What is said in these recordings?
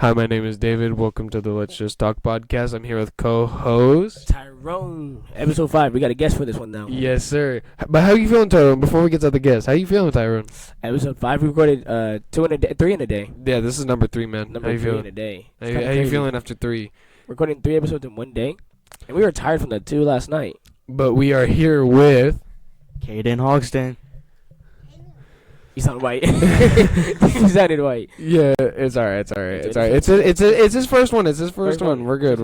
Hi, my name is David. Welcome to the Let's Just Talk podcast. I'm here with co-host Kyron. Episode 5. We got a guest for this one now. Yes, sir. But how you feeling, Tyrone? Before we get to the guest, how you feeling, Tyrone? Episode 5. We recorded 3 in a day. Yeah, this is number 3, man. Number how you 3 feeling? in a day. How you feeling after 3? Recording 3 episodes in one day. And we were tired from the 2 last night. But we are here with Caden Hogston. You sound white. You sounded white. Yeah, it's alright. It's his first one. It's his first one. We're good.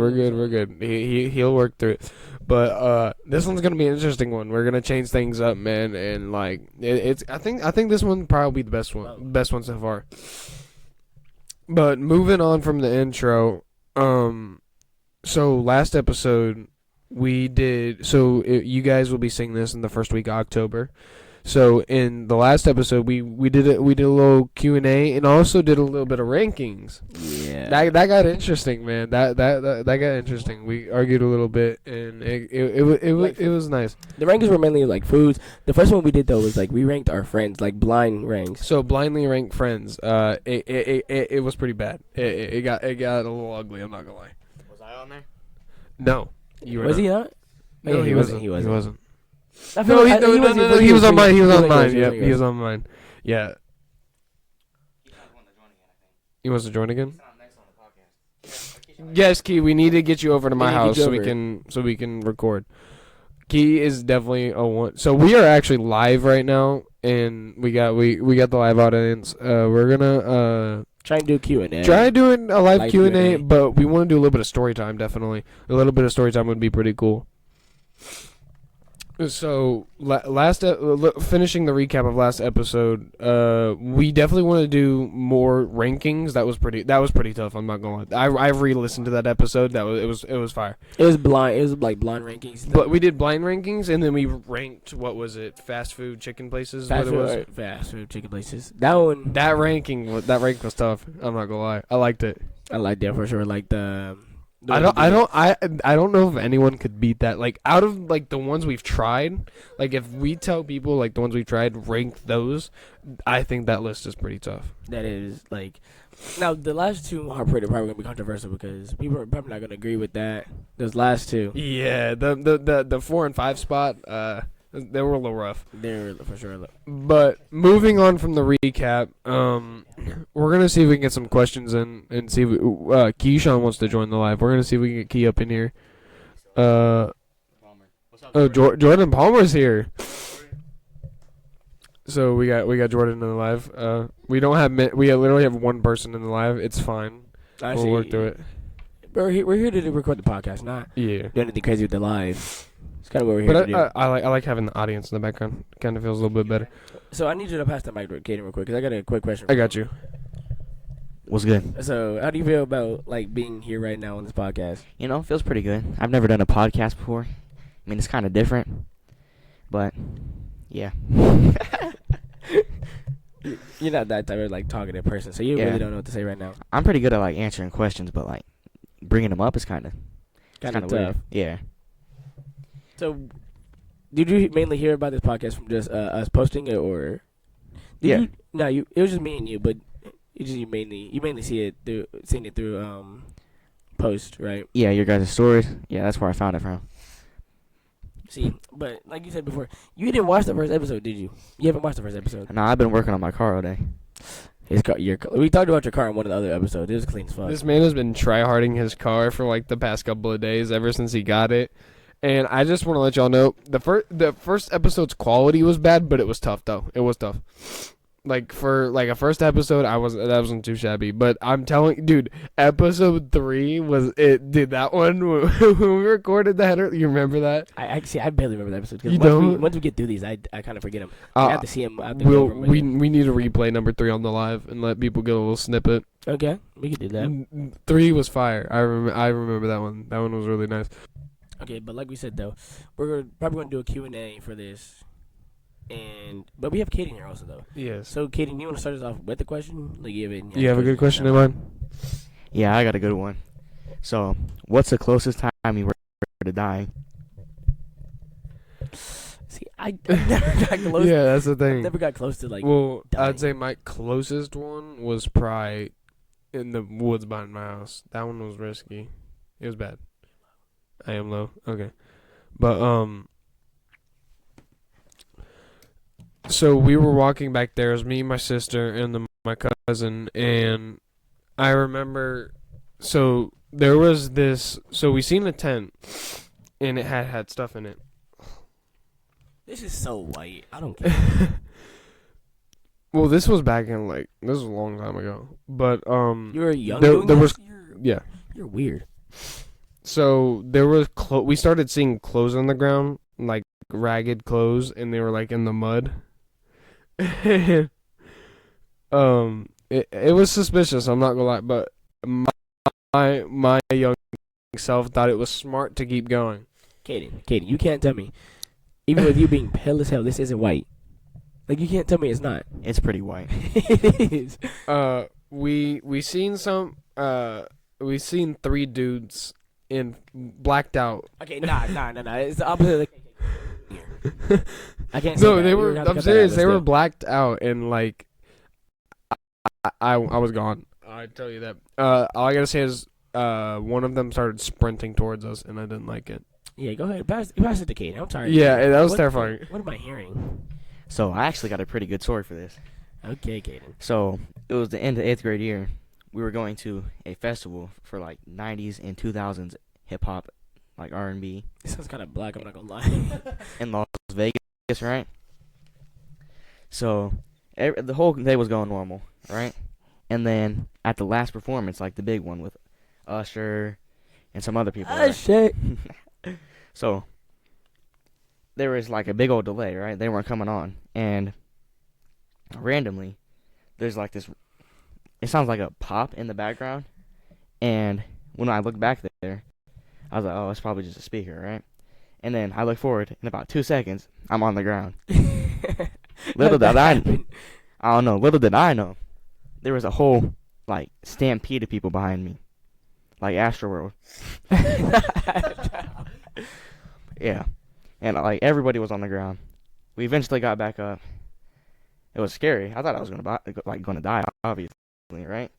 He'll work through it. But this one's gonna be an interesting one. We're gonna change things up, man, and like I think this one probably the best one so far. But moving on from the intro, so last episode we did. You guys will be seeing this in the first week of October. So in the last episode, we did a little Q&A and also did a little bit of rankings. Yeah. That got interesting, man. That got interesting. We argued a little bit, and it was nice. The rankings were mainly like foods. The first one we did though was like we ranked our friends, like blind ranks. So blindly ranked friends. It was pretty bad. It got a little ugly. I'm not gonna lie. Was I on there? No, you were Was not. he not? No, he wasn't. He wasn't. No, he was on mine. He was on mine. Yep, he was on mine. Yeah. He wants to join again? Yes, Key. We need to get you over to my house so we can record. Key is definitely a one. So we are actually live right now, and we got the live audience. We're gonna Try and do Q&A. try doing a live Q&A, Q&A. but we want to do a little bit of story time. Definitely, a little bit of story time would be pretty cool. So finishing the recap of last episode, we definitely want to do more rankings. That was pretty tough. I'm not gonna lie. I re-listened to that episode. It was fire. It was blind. It was like blind rankings. But we did blind rankings, and then we ranked what was it? Fast food chicken places. Fast food chicken places. That rank was tough. I'm not gonna lie. I liked it. I liked that for sure. Like I don't know if anyone could beat that. Like out of like the ones we've tried, like if we tell people like the ones we've tried, rank those, I think that list is pretty tough. That is like, now the last two are probably gonna be controversial because people are probably not gonna agree with that. Those last two. Yeah, the 4 and 5 spot, they were a little rough. They're for sure. But moving on from the recap, we're gonna see if we can get some questions in and see if Keyshawn wants to join the live. We're gonna see if we can get Key up in here. Jordan Palmer's here. So we got Jordan in the live. We literally have one person in the live. It's fine. We'll work through it. We're here to record the podcast, not do anything crazy with the live. It's kind of what we're here to do. I like having the audience in the background. Kind of feels a little bit better. So I need you to pass the mic to Kaden real quick because I got a quick question. I got you. What's good? So how do you feel about like being here right now on this podcast? You know, feels pretty good. I've never done a podcast before. I mean, it's kind of different, but yeah. You're not that type of like talkative person, so you really don't know what to say right now. I'm pretty good at like answering questions, but like bringing them up is kind of tough. weird. Yeah. So, did you mainly hear about this podcast from just us posting it, or? It was just me and you, but you mainly seen it through post, right? Yeah, your guys' stories. Yeah, that's where I found it from. See, but like you said before, you didn't watch the first episode, did you? You haven't watched the first episode. No, I've been working on my car all day. We talked about your car in one of the other episodes. It was clean as fuck. This man has been tryharding his car for like the past couple of days, ever since he got it. And I just want to let y'all know, the first episode's quality was bad, but it was tough though. It was tough. Like for like a first episode, that wasn't too shabby. But I'm telling, dude, episode 3 was it. Dude, that one when we recorded the header, you remember that? I barely remember the episode. You don't? Once we get through these, I kind of forget them. I have to see them. We need to replay number 3 on the live and let people get a little snippet. Okay, we could do that. 3 was fire. I remember that one. That one was really nice. Okay, but like we said though, we're probably going to do a Q&A for this. But we have Kaden here also though. Yes. So Kaden, you want to start us off with the question? Like you have a good question in mind? Yeah, I got a good one. So, what's the closest time you were to dying? See, I never got close. Yeah, that's the thing. I never got close to like. Well, dying. I'd say my closest one was probably in the woods behind my house. That one was risky. It was bad. I am low. Okay. But, so we were walking back there. It was me, my sister, and my cousin. And I remember, so there was this, so we seen a tent, and it had stuff in it. This is so white. I don't care. Well, this was back in, this was a long time ago. But, You were young. there was, yeah. You're weird. So there was we started seeing clothes on the ground, like ragged clothes, and they were like in the mud. It was suspicious. I'm not gonna lie, but my young self thought it was smart to keep going. Kaden, you can't tell me, even with you being pale as hell, this isn't white. Like, you can't tell me it's not. It's pretty white. It is. We seen we seen 3 dudes in blacked out. Okay, nah. It's the opposite of the here. I can't say No, that. they We're were. gonna have to I'm cut that out, serious. but They were still. blacked out, and I was gone. I tell you that. All I gotta say is, one of them started sprinting towards us, and I didn't like it. Yeah, go ahead. Pass it to Kaden. I'm tired. Yeah, that was What- terrifying. What am I hearing? So I actually got a pretty good story for this. Okay, Kaden. So it was the end of 8th grade year. We were going to a festival for 90s and 2000s hip hop, like R&B, This sounds kind of black. I'm not gonna lie. in Las Vegas, right? So the whole day was going normal, right? And then at the last performance, like the big one with Usher and some other people. right? Shit. So there was like a big old delay, right? They weren't coming on, and randomly, there's like this. It sounds like a pop in the background, and when I looked back there, I was like, "Oh, it's probably just a speaker, right?" And then I look forward, in about 2 seconds, I'm on the ground. Little did I don't know. Little did I know, there was a whole stampede of people behind me, like Astroworld. Yeah, and everybody was on the ground. We eventually got back up. It was scary. I thought I was gonna die, obviously, right?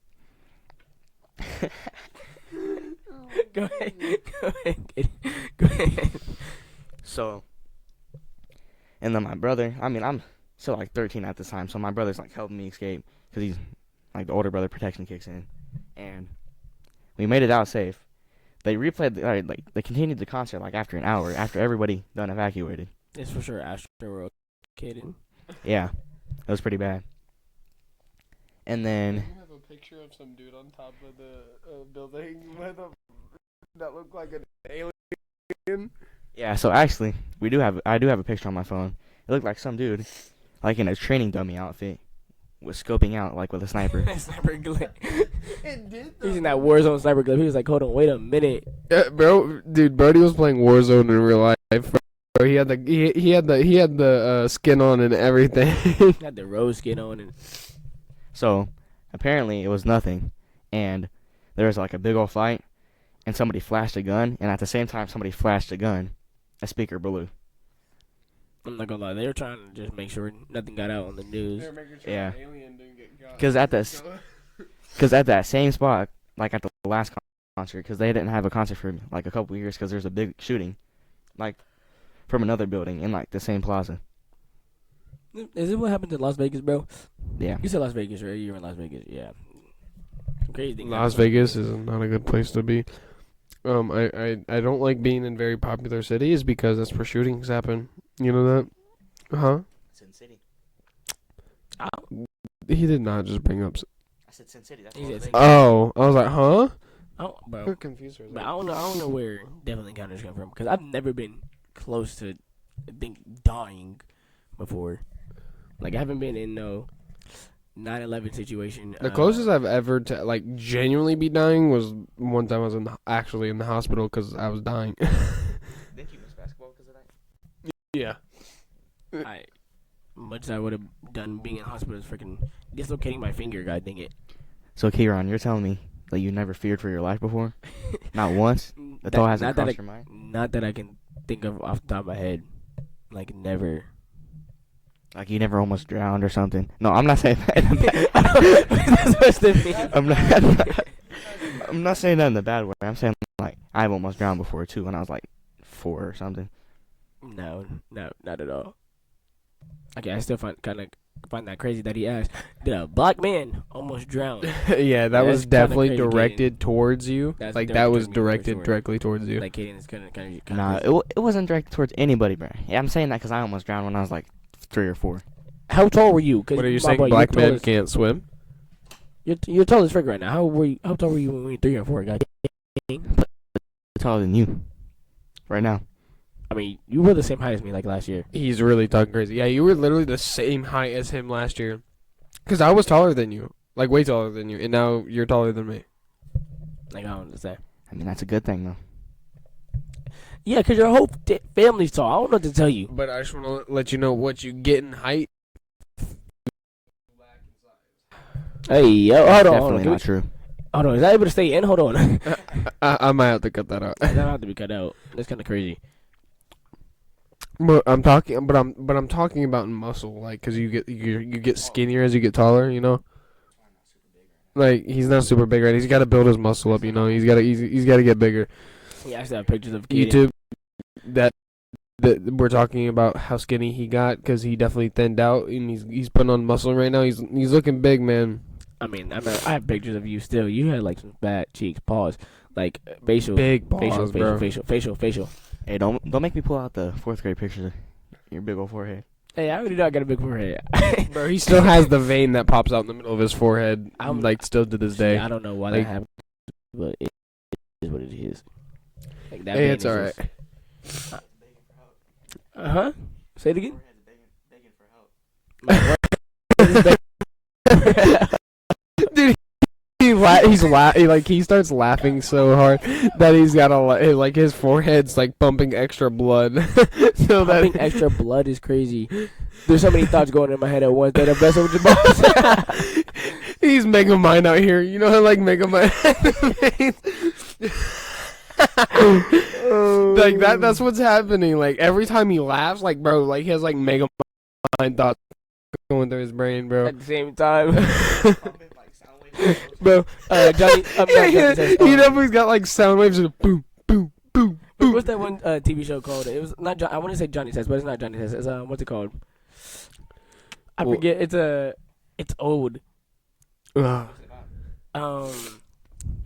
Go ahead. Kaden. Go ahead. So, and then my brother. I mean, I'm still 13 at this time, so my brother's helping me escape because he's the older brother protection kicks in, and we made it out safe. They replayed, they continued the concert after an hour after everybody done evacuated. It's for sure Astroworld, Kaden. Yeah, it was pretty bad. And then You have a picture of some dude on top of the building that looked like an alien. yeah, so actually I do have a picture on my phone. It looked like some dude in a training dummy outfit was scoping out with a sniper. Sniper glare. It did. He's in that Warzone sniper glare. He was like, hold on, wait a minute. Brody was playing Warzone in real life. Bro, he had the skin on and everything. Had the rose skin on and So apparently it was nothing, and there was a big old fight, and somebody flashed a gun, and at the same time somebody flashed a gun, a speaker blew. I'm not gonna lie, they were trying to just make sure nothing got out on the news. Yeah. An alien didn't get got. Because at that same spot, at the last concert, because they didn't have a concert for a couple years because there's a big shooting, from another building in the same plaza. Is it what happened in Las Vegas, bro? Yeah. You said Las Vegas, right? You were in Las Vegas, yeah. Crazy thing. Las Vegas is not a good place to be. I don't like being in very popular cities because that's where shootings happen. You know that? Huh? Sin City. He did not just bring up. I said Sin City. That's He what said Oh, I was like, huh? Oh, bro. I'm confused. But I don't know where definitely encounters come from because I've never been close to dying before. I haven't been in no 9/11 situation. The closest I've ever to genuinely be dying was one time I was actually in the hospital because I was dying. Didn't you miss basketball because of that? Yeah. Much as I would have done being in hospital is freaking dislocating my finger. God dang it. So Kyron, you're telling me that you never feared for your life before? Not once? The thought hasn't crossed your mind? Not that I can think of off the top of my head. Never. Like you never almost drowned or something. No, I'm not saying that. That's supposed to mean. I'm not saying that in the bad way. I'm saying like I've almost drowned before too when I was like 4 or something. No, not at all. Okay, I still find that crazy that he asked, did a black man almost drown? Yeah, that That's was kinda definitely crazy, directed towards you. That's Like directed that was towards me for directed sure. directly towards you. Like Kaden is kind of Nah, it wasn't directed towards anybody, bro. Yeah, I'm saying that because I almost drowned when I was like 3 or 4. How tall were you? 'Cause What are you my saying? boy, Black you're tall men as- can't swim? You're tall as frick right now. How tall were you when we were 3 or 4? Guy? Taller than you, right now. I mean, you were the same height as me like last year. He's really talking crazy. Yeah, you were literally the same height as him last year. Because I was taller than you. Like, way taller than you. And now you're taller than me. Like, I don't understand. I mean, that's a good thing though. Yeah, because your whole family's tall. I don't know what to tell you. But I just want to let you know what you get in height. Hey, yo, hold on. Definitely not true. Hold on, is that able to stay in? Hold on. I might have to cut that out. That have to be cut out. That's kind of crazy. But I'm talking about in muscle, like, cause you get skinnier as you get taller, you know. Like he's not super big, right? He's got to build his muscle up, you know. He's got to get bigger. Yeah, I still have pictures of Kaden. YouTube, that we're talking about how skinny he got, cause he definitely thinned out and he's putting on muscle right now. He's looking big, man. I mean, I have pictures of you still. You had like some fat cheeks, paws, like facial, Big balls, bro. facial. Hey, don't make me pull out the 4th grade pictures of your big old forehead. Hey, I already know I got a big forehead. Bro, he still has the vein that pops out in the middle of his forehead, I'm- like still to this day. I don't know why Like- that happened, but it is what it is. Like that. Hey, it's all right. Huh? Say it again. Dude, he starts laughing so hard that he's got like his forehead's like pumping extra blood. So Pumping that extra blood is crazy. There's so many thoughts going in my head at once that I'm messing with your boss. he's Mega Mind out here. You know how like Mega Mind. Like that's what's happening. Like every time he laughs, like bro, like he has like Mega Mind thoughts going through his brain, bro. At the same time. Bro, Johnny, He definitely got like sound waves of boom, boom, boom, boom. what's that one TV show called? It was not. I want to say Johnny Test, but it's not Johnny Test. It's what's it called? I Well- forget. It's old. Ugh.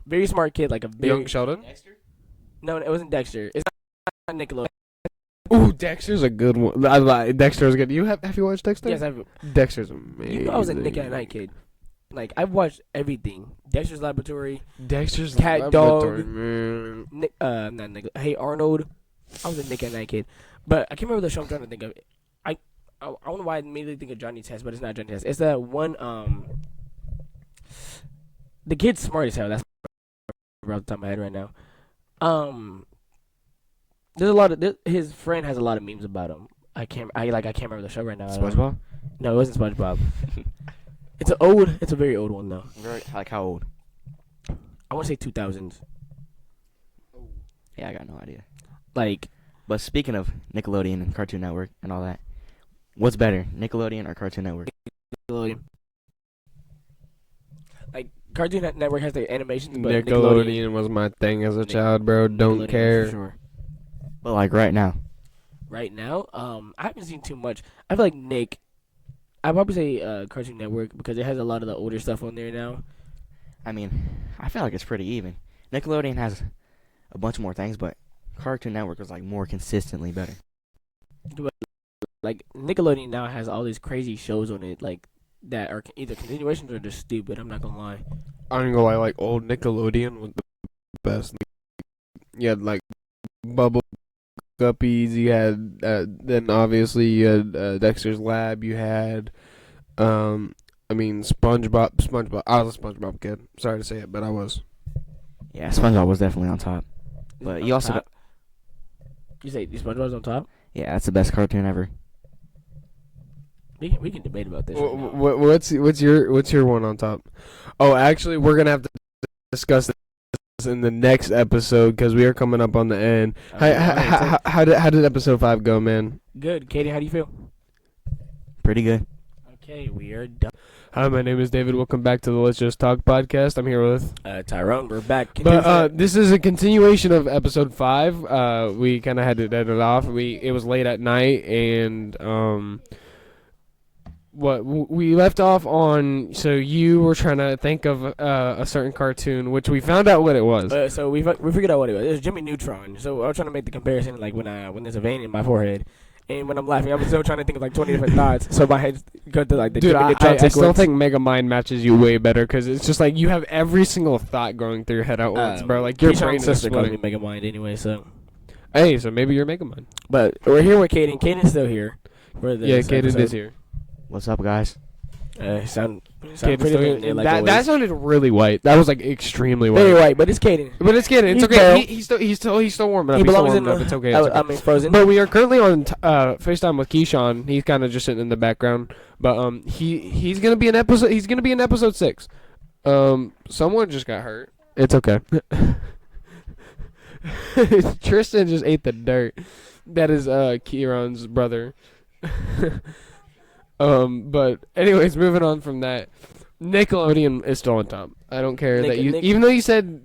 Very smart kid, like a very Young Sheldon. No, it wasn't Dexter. It's not Nickelodeon. Ooh, Dexter's a good one. Dexter's good. Have you watched Dexter? Yes, I've. Dexter's amazing. You know, I was a Nick at Night kid. Like I've watched everything. Dexter's Laboratory, Dexter's Cat Laboratory, Dog. man. not Nick. Hey Arnold. I was a Nick at Night kid, but I can't remember the show I'm trying to think of. I don't know why I immediately think of Johnny Test, but it's not Johnny Test. It's that one. The kid's smart as hell. That's right off the top of my head right now. There's a lot of his friend has a lot of memes about him. I can't remember the show right now. SpongeBob? No, it wasn't SpongeBob. It's a very old one though. Like how old? I want to say 2000s. Yeah, I got no idea. Like, But speaking of Nickelodeon and Cartoon Network and all that, what's better, Nickelodeon or Cartoon Network? Nickelodeon. Like Cartoon Network has the animations, but Nickelodeon was my thing as a child, bro. Don't Nickelodeon care. for sure. But like right now, Right now, I haven't seen too much. I feel like I'd probably say Cartoon Network because it has a lot of the older stuff on there now. I mean, I feel like it's pretty even. Nickelodeon has a bunch more things, but Cartoon Network was like more consistently better. Like Nickelodeon now has all these crazy shows on it, like that are either continuations or just stupid. I'm not gonna lie. I don't go lie, like old Nickelodeon was the best. You had like Bubble Guppies. You had then obviously you had Dexter's Lab. You had SpongeBob. I was a SpongeBob kid. Sorry to say it, but I was. Yeah, SpongeBob was definitely on top. But you also got, You say SpongeBob's on top? yeah, that's the best cartoon ever. We can debate about this. Right now. What's your one on top? Oh, actually, we're gonna have to discuss this in the next episode because we are coming up on the end. How did episode 5 go, man? Good, Katie. How do you feel? Pretty good. Okay, we are done. Hi, my name is David. Welcome back to the Let's Just Talk podcast. I'm here with Tyron. We're back. But this is a continuation of episode 5. We kind of had to end it off. It was late at night, and we left off on. So you were trying to think of a certain cartoon, which we found out what it was. So we figured out what it was. It was Jimmy Neutron. So I was trying to make the comparison, like when there's a vein in my forehead. And when I'm laughing, I'm still trying to think of like 20 different thoughts. So my head go to like the Dude, Jimmy Neutron I still sequence. think Megamind matches you way better because it's just like you have every single thought going through your head at once, bro. Like your brain is sister calls me splitting. Megamind anyway. So, Hey, so maybe you're Megamind. but we're here with Caden. Caden's still here. Yeah, Kaden is here. What's up, guys? Sound Caden's pretty still here. familiar, like That always. sounded really white. That was like extremely white. Very white, but it's Caden. But it's Kaden. It's He's okay. pale. He's still warm enough. He He's still belongs warm in enough. It's okay. It's okay. I mean, Frozen. But we are currently on FaceTime with Keyshawn. He's kind of just sitting in the background. But he's gonna be in episode. He's gonna be in episode 6. Someone just got hurt. It's okay. Tristan just ate the dirt. That is Kyron's brother. But anyways, moving on from that, Nickelodeon is still on top. I don't care that you, even though you said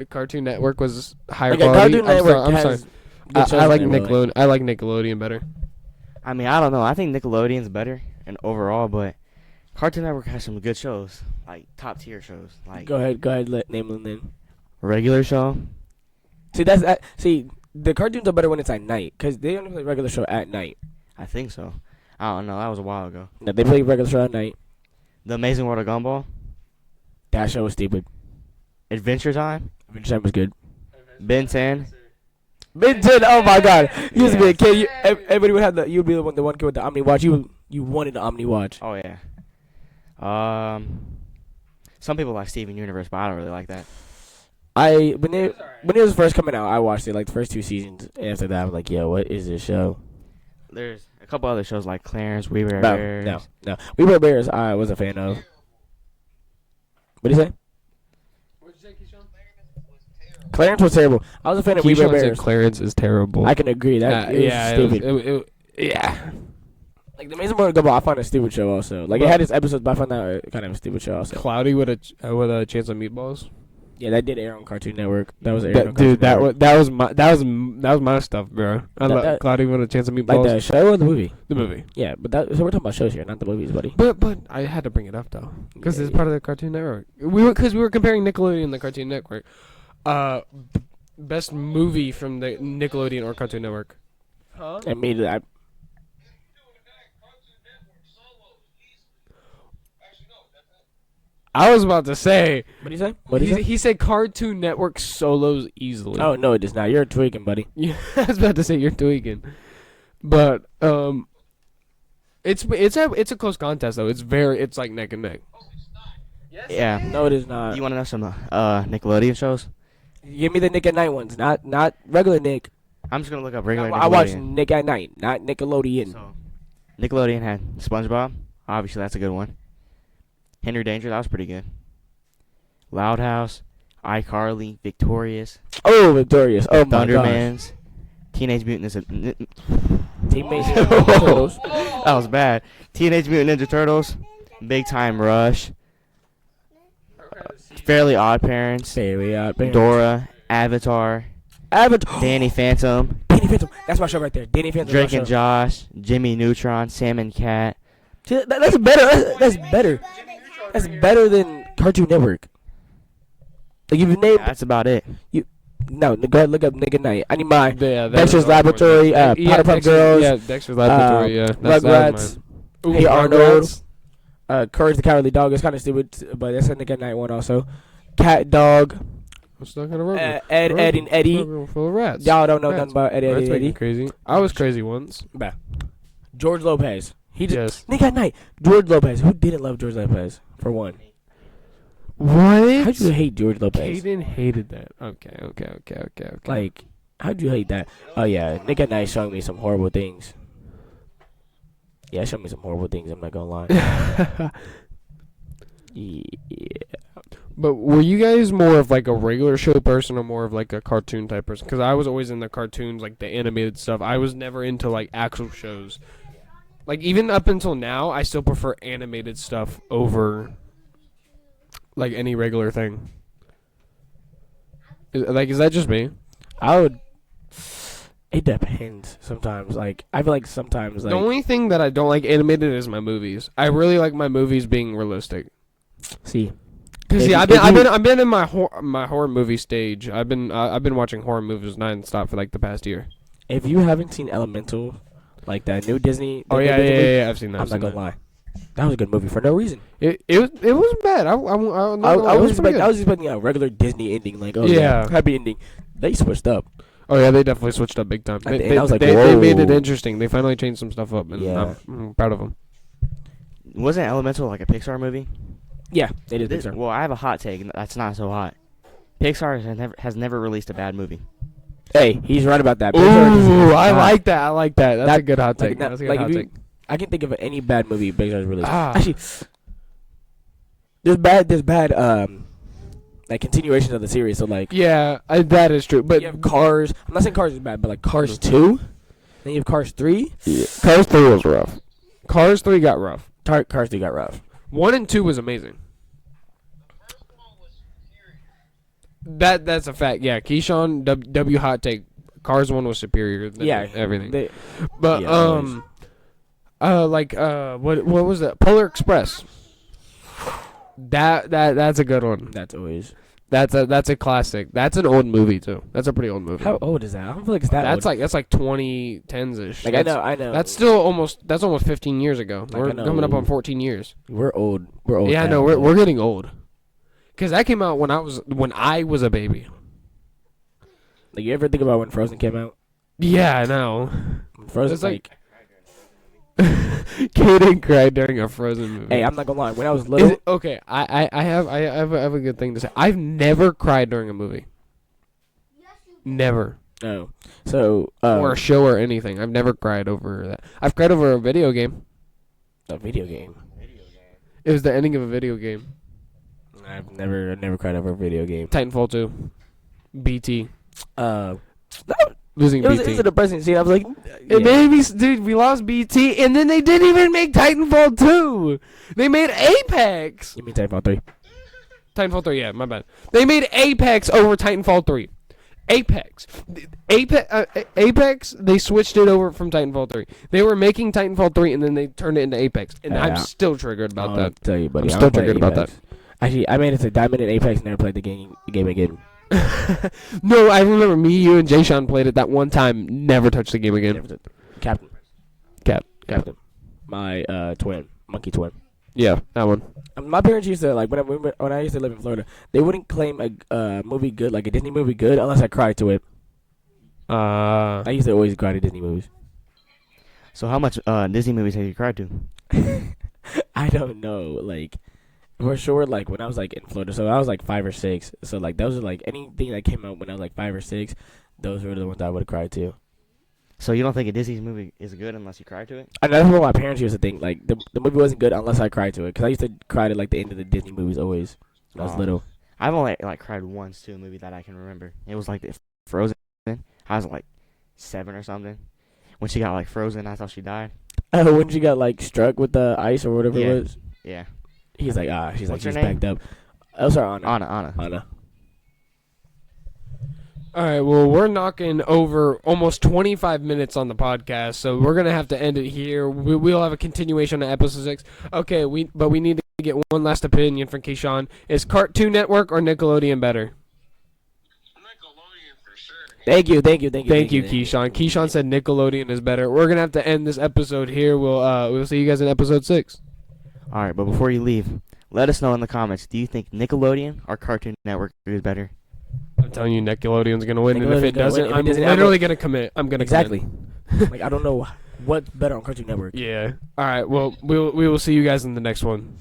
Cartoon Network was higher Like quality. Cartoon Network I'm sorry. has good shows I like on there, Nickelodeon. I like Nickelodeon better. I mean, I don't know. I think Nickelodeon's better and overall, but Cartoon Network has some good shows, like top tier shows, like Go ahead. Name them then. regular show. See, the cartoons are better when it's at night because they only play regular show at night. I think so. I don't know. That was a while ago. No, they play regular show at night. The Amazing World of Gumball, That show was stupid. Adventure Time, Adventure Time was good. Ben 10. Ben 10, oh my god. You used to be a kid. Everybody would have you'd be the one kid with the Omni Watch. You wanted the Omni Watch. Oh yeah. Some people like Steven Universe, but I don't really like that. When it was first coming out, I watched it like the first 2 seasons. And after that, I was like, yo, what is this show? There's a couple other shows like Clarence, We Were Bears. No. We Were Bears, I was a fan of. What do you say? Clarence was terrible. I was a fan of We Were Keyshawn said Bears. Clarence is terrible. I can agree. That it was stupid. Yeah. Like, The Amazing World of Gumball, I find a stupid show also. Like, it had its episodes, but I found that kind of a stupid show also. Cloudy with a chance of meatballs. Yeah, that did air on Cartoon Network. That was aired on Cartoon Dude, Network. that was my stuff, bro. I love that- Cloudy with a chance of Like meatballs. the show or the movie? The movie. Yeah, but so we're talking about shows here, not the movies, buddy. But I had to bring it up though, because Yeah, it's part of the Cartoon Network. We were comparing Nickelodeon and the Cartoon Network. Best movie from the Nickelodeon or Cartoon Network. Huh? I mean, I was about to say. what do you say? What do you say? He said Cartoon Network solos easily. Oh no, it does not. You're tweaking, buddy. Yeah, I was about to say you're tweaking, but it's a close contest though. It's like neck and neck. Yeah. No, it is not. You want to know some Nickelodeon shows? Give me the Nick at Night ones, not regular Nick. I'm just gonna look up regular I watched Nickelodeon. Nick at Night, not Nickelodeon. So, Nickelodeon had SpongeBob. Obviously, that's a good one. Henry Danger, that was pretty good. Loud House, iCarly, Victorious, Oh, Victorious. Oh my gosh. Thundermans, Teenage Mutant Ninja Teammates. Turtles. That was bad. Teenage Mutant Ninja Turtles, Big Time Rush, Fairly Odd Parents, Very odd. Parents. Dora, Avatar, Avatar. Danny Phantom, Danny Phantom. That's my show right there. Danny Phantom. Drake and Josh, Jimmy Neutron, Sam and Cat. That's better. That's better. That's better than Cartoon Network. Like you've named. That's about it. No, go ahead, look up Nick at Night. I need my Yeah, Dexter's Laboratory, Powerpuff Girls, Yeah, Dexter's Laboratory. Yeah, that was Rugrats, mine. Hey Ooh, Arnold, Rugrats. Courage the Cowardly Dog. It's kind of stupid, but that's a Nick at Night one also. Cat Dog, I'm stuck in a rubber. Ed and Eddie. Full of rats. Y'all don't know Rats. nothing about Eddie, Rats Eddie, make me Eddie. crazy. I was crazy once. Bah. George Lopez. He just Yes. Nick at Night. George Lopez. Who didn't love George Lopez? For one, What? how'd you hate George Lopez? Caden hated that. Okay. Like, how'd you hate that? Oh yeah, Nick at Night showing me some horrible things. Yeah, showed me some horrible things. I'm not gonna lie. Yeah. But were you guys more of like a regular show person or more of like a cartoon type person? Because I was always in the cartoons, like the animated stuff. I was never into like actual shows. Like even up until now, I still prefer animated stuff over like any regular thing. Is that just me? I would. It depends. Sometimes, like I feel like sometimes, like The only thing that I don't like animated is my movies. I really like my movies being realistic. see. Cause If see, you- I've if you- been in my horror movie stage. I've been watching horror movies nonstop for like the past year. If you haven't seen Elemental, like that new Disney, Oh new yeah, Disney movie, I've seen that. I'm not gonna lie. That was a good movie for no reason. It wasn't bad. I was expecting a regular Disney ending, like Yeah. happy ending. They switched up. Oh yeah, they definitely switched up big time. At the They, end, I was like, they made it whoa. interesting. They finally changed some stuff up, and Yeah. I'm proud of them. Wasn't Elemental like a Pixar movie? Yeah, they did Pixar. Well, I have a hot take, and that's not so hot. Pixar has never released a bad movie. Hey, he's right about that. Ooh, I like that. I like that. That's That- a good hot like, take. that- That's a good like, hot if you- take. I can think of any bad movie Pixar's released. Ah. Actually, there's bad like continuations of the series. So like, Yeah, that is true. But you have Cars. I'm not saying Cars is bad, but like Cars 2. Then you have Cars 3. Cars 3 was rough. Cars 3 got rough. Cars 3 got rough. 1 and 2 was amazing. That's a fact. Yeah, Keyshawn W hot take. Cars 1 was superior than Yeah, everything. But yeah, what was that? Polar Express. That's a good one. that's always. That's a classic. That's an old movie too. That's a pretty old movie. How old is that? I don't feel like it's that That's old. like 2010s ish. Like I know. That's almost 15 years ago. Like, We're I know. coming up on 14 years. We're old. We're old. Yeah, now. no, we're getting old. Cause that came out when I was a baby. Like you ever think about when Frozen came out? Yeah, I know. When Frozen, It's like Kaden cried during a Frozen movie. hey, I'm not gonna lie. When I was little, Okay, I have a good thing to say. I've never cried during a movie. Never. no. So Or a show or anything. I've never cried over that. I've cried over a video game. a video game. It was the ending of a video game. I've never cried over a video game. Titanfall 2. BT. Losing It was BT. a depressing scene. I was like, It made me, dude, we lost BT, and then they didn't even make Titanfall 2. They made Apex. You mean Titanfall 3? Titanfall 3, yeah, my bad. They made Apex over Titanfall 3. Apex, they switched it over from Titanfall 3. They were making Titanfall 3, and then they turned it into Apex. And Yeah. I'm still triggered about I'll that. tell you, buddy. I'm I still don't play triggered about that. Apex. Actually, I made it to Diamond in Apex, never played the game again. No, I remember me, you, and Jay Sean played it that one time. Never touched the game again. Never did. Captain. Captain. My monkey twin. Yeah, that one. My parents used to like when I used to live in Florida. They wouldn't claim a movie good, like a Disney movie good, unless I cried to it. I used to always cry to Disney movies. So how much Disney movies have you cried to? I don't know, like for sure. Like when I was like in Florida, so I was like 5 or 6. So like those are like anything that came out when I was like 5 or 6. Those were the ones I would have cried to. So you don't think a Disney movie is good unless you cry to it? And that's what my parents used to think. Like the movie wasn't good unless I cried to it, because I used to cry to like the end of the Disney movies always when I was little. I've only like cried once to a movie that I can remember. It was like the Frozen. I was like 7 or something. When she got like frozen, I thought she died. Oh, when she got like struck with the ice or whatever Yeah. it was. Yeah. He's like, she's What's like, her she's name? backed up. Oh, sorry, Anna. Anna. All right, well, we're knocking over almost 25 minutes on the podcast, so we're going to have to end it here. We'll have a continuation of episode 6. Okay, but we need to get one last opinion from Keyshawn. Is Cartoon Network or Nickelodeon better? Nickelodeon for sure. Thank you, Keyshawn. Keyshawn said Nickelodeon is better. We're going to have to end this episode here. We'll see you guys in episode 6. All right, but before you leave, let us know in the comments. Do you think Nickelodeon or Cartoon Network is better? I'm telling you, Nickelodeon's going to win, and if it Nickelodeon's gonna doesn't, win. If it I'm doesn't, literally going to commit. I'm going to Exactly. Like I don't know what's better on Cartoon Network. Yeah. All right, well, we will see you guys in the next one.